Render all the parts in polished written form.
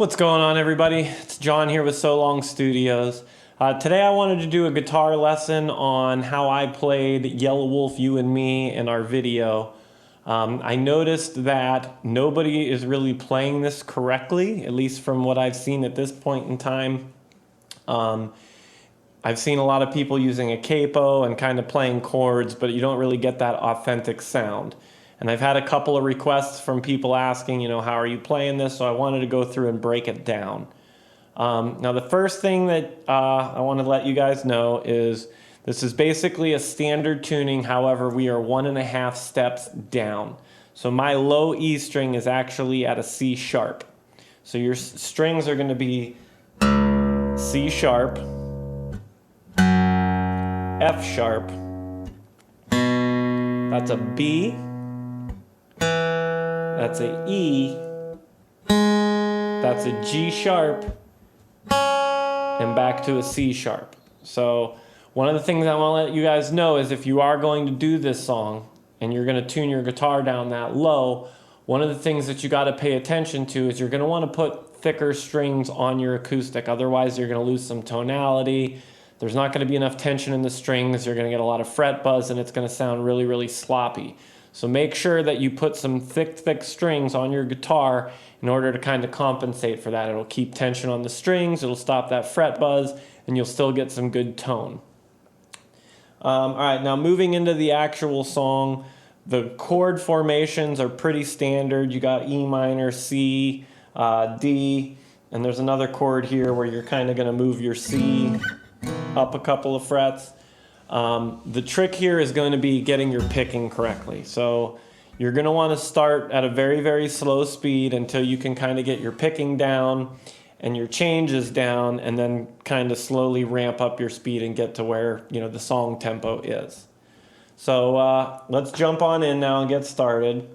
What's going on, everybody? It's John here with So Long Studios. Today I wanted to do a guitar lesson on how I played Yelawolf, You and Me in our video. I noticed that nobody is really playing this correctly, at least from what I've seen at this point in time. I've seen a lot of people using a capo and kind of playing chords, but you don't really get that authentic sound. And I've had a couple of requests from people asking, how are you playing this? So I wanted to go through and break it down. Now the first thing that I want to let you guys know is this is basically a standard tuning. However, we are 1.5 steps down. So my low E string is actually at a C sharp. So your strings are going to be C sharp, F sharp, that's a B, that's a E, that's a G sharp, and back to a C sharp. So one of the things I want to let you guys know is if you are going to do this song and you're going to tune your guitar down that low, one of the things that you got to pay attention to is you're going to want to put thicker strings on your acoustic. Otherwise, you're going to lose some tonality. There's not going to be enough tension in the strings. You're going to get a lot of fret buzz, and it's going to sound really, really sloppy. So make sure that you put some thick strings on your guitar in order to kind of compensate for that. It'll keep tension on the strings, it'll stop that fret buzz, and you'll still get some good tone. All right, now moving into the actual song, the chord formations are pretty standard. You got E minor, C, D, and there's another chord here where you're kind of going to move your C up a couple of frets. The trick here is going to be getting your picking correctly. So you're going to want to start at a very, very slow speed until you can kind of get your picking down and your changes down, and then kind of slowly ramp up your speed and get to where the song tempo is. So let's jump on in now and get started.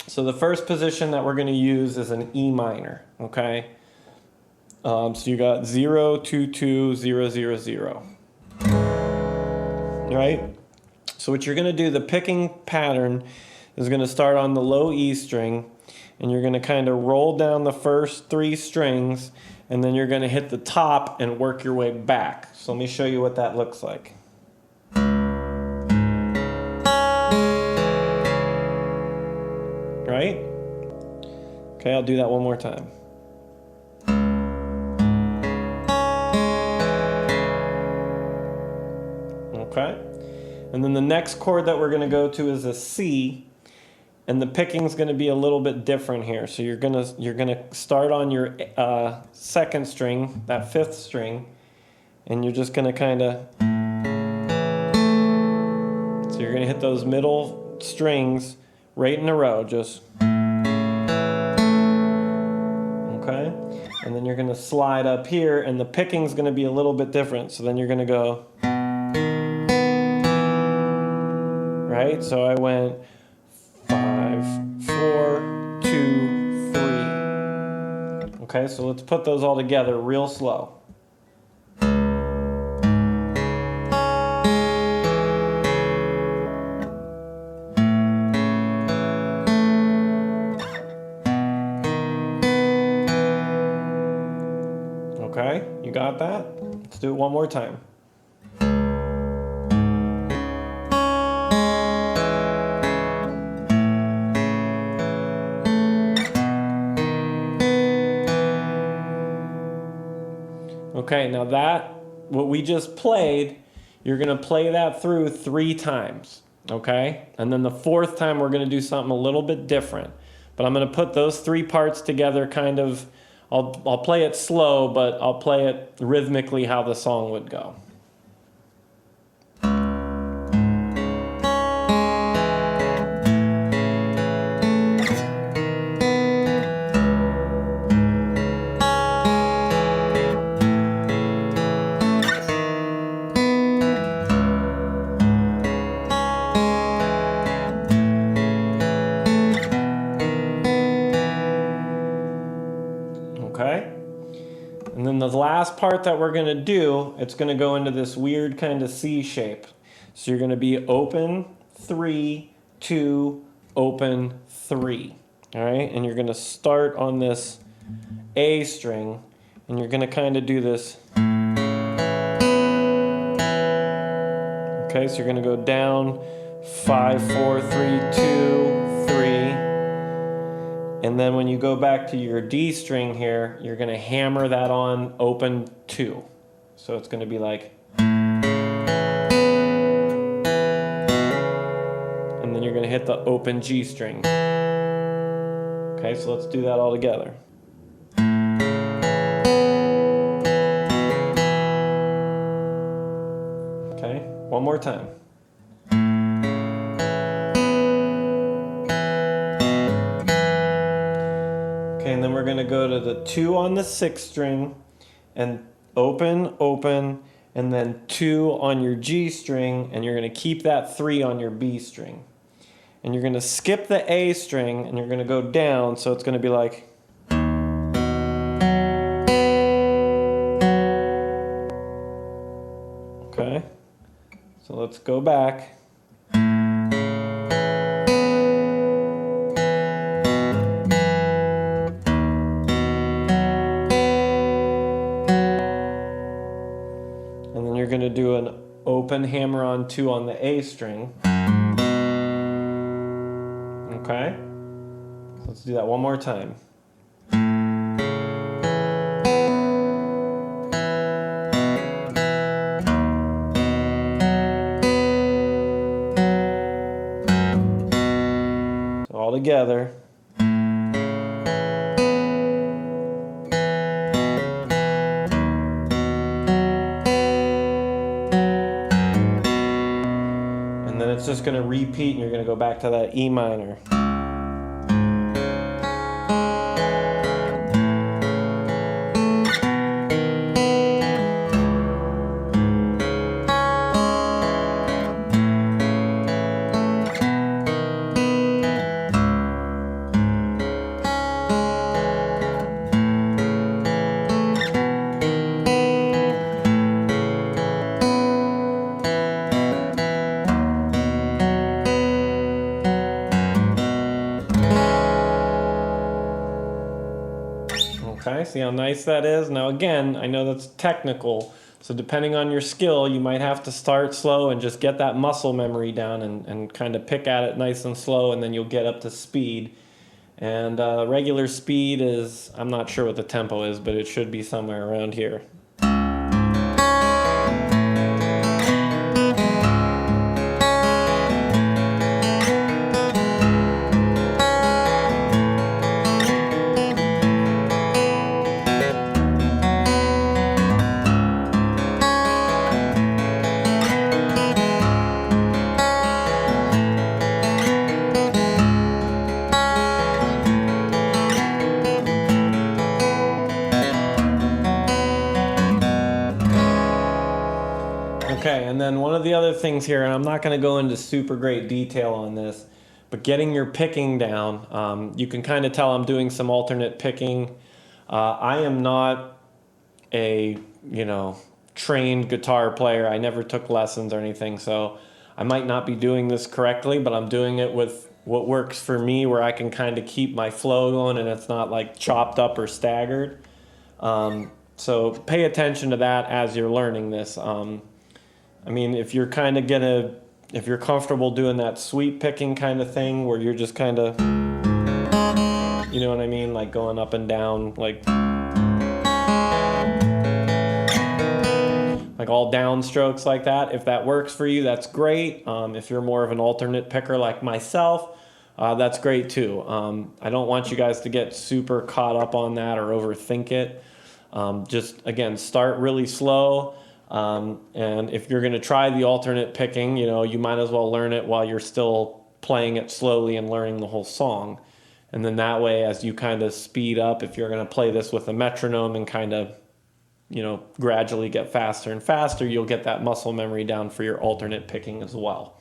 So the first position that we're going to use is an E minor, okay? So you got 0, 2, 2, 0, 0, 0. Right? So what you're going to do, the picking pattern is going to start on the low E string, and you're going to kind of roll down the first 3 strings, and then you're going to hit the top and work your way back. So let me show you what that looks like. Right? Okay, I'll do that one more time. Okay? And then the next chord that we're going to go to is a C, and the picking's going to be a little bit different here. So you're going to start on your second string, that 5th string, and you're just going to kind of, so you're going to hit those middle strings right in a row, just, okay? And then you're going to slide up here, and the picking's going to be a little bit different. So then you're going to go, right? So I went 5, 4, 2, 3. Okay, so let's put those all together real slow. Okay, you got that? Let's do it one more time. Okay, now what we just played, you're going to play that through 3 times, okay? And then the 4th time we're going to do something a little bit different. But I'm going to put those 3 parts together kind of, I'll play it slow, but I'll play it rhythmically how the song would go. Okay? And then the last part that we're going to do, it's going to go into this weird kind of C shape. So you're going to be open, 3, 2, open, 3. All right? And you're going to start on this A string, and you're going to kind of do this. Okay, so you're going to go down 5, 4, 3, 2, 3. And then when you go back to your D string here, you're going to hammer that on open 2. So it's going to be like, and then you're going to hit the open G string. Okay, so let's do that all together. Okay, one more time. Okay, and then we're going to go to the 2 on the 6th string and open, open, and then 2 on your G string, and you're going to keep that 3 on your B string. And you're going to skip the A string, and you're going to go down, so it's going to be like, okay, so let's go back. And then you're going to do an open hammer on 2 on the A string. Okay? So let's do that one more time. So all together. And then it's just going to repeat, and you're going to go back to that E minor. Okay, see how nice that is? Now again, I know that's technical, so depending on your skill, you might have to start slow and just get that muscle memory down and kind of pick at it nice and slow, and then you'll get up to speed. And regular speed is, I'm not sure what the tempo is, but it should be somewhere around here. Okay, and then one of the other things here, and I'm not going to go into super great detail on this, but getting your picking down, you can kind of tell I'm doing some alternate picking. I am not a, trained guitar player. I never took lessons or anything, so I might not be doing this correctly, but I'm doing it with what works for me, where I can kind of keep my flow going and it's not like chopped up or staggered. So pay attention to that as you're learning this. I mean, if you're comfortable doing that sweep picking kind of thing where you're just kind of, you know what I mean? Like going up and down, like all down strokes like that. If that works for you, that's great. If you're more of an alternate picker like myself, that's great too. I don't want you guys to get super caught up on that or overthink it. Just, again, start really slow. And if you're going to try the alternate picking, you might as well learn it while you're still playing it slowly and learning the whole song. And then that way, as you kind of speed up, if you're going to play this with a metronome and kind of, gradually get faster and faster, you'll get that muscle memory down for your alternate picking as well.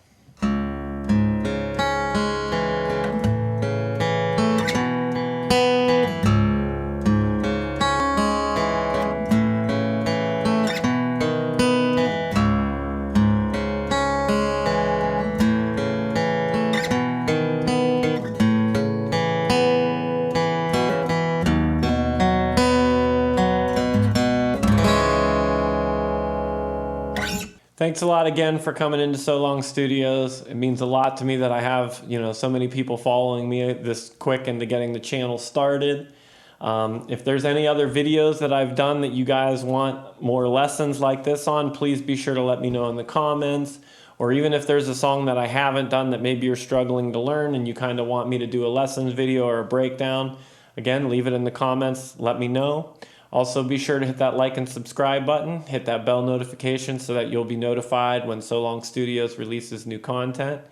Thanks a lot again for coming into So Long Studios. It means a lot to me that I have, so many people following me this quick into getting the channel started. If there's any other videos that I've done that you guys want more lessons like this on, please be sure to let me know in the comments. Or even if there's a song that I haven't done that maybe you're struggling to learn and you kind of want me to do a lessons video or a breakdown, again, leave it in the comments, let me know. Also, be sure to hit that like and subscribe button, hit that bell notification so that you'll be notified when So Long Studios releases new content.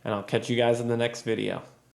And I'll catch you guys in the next video.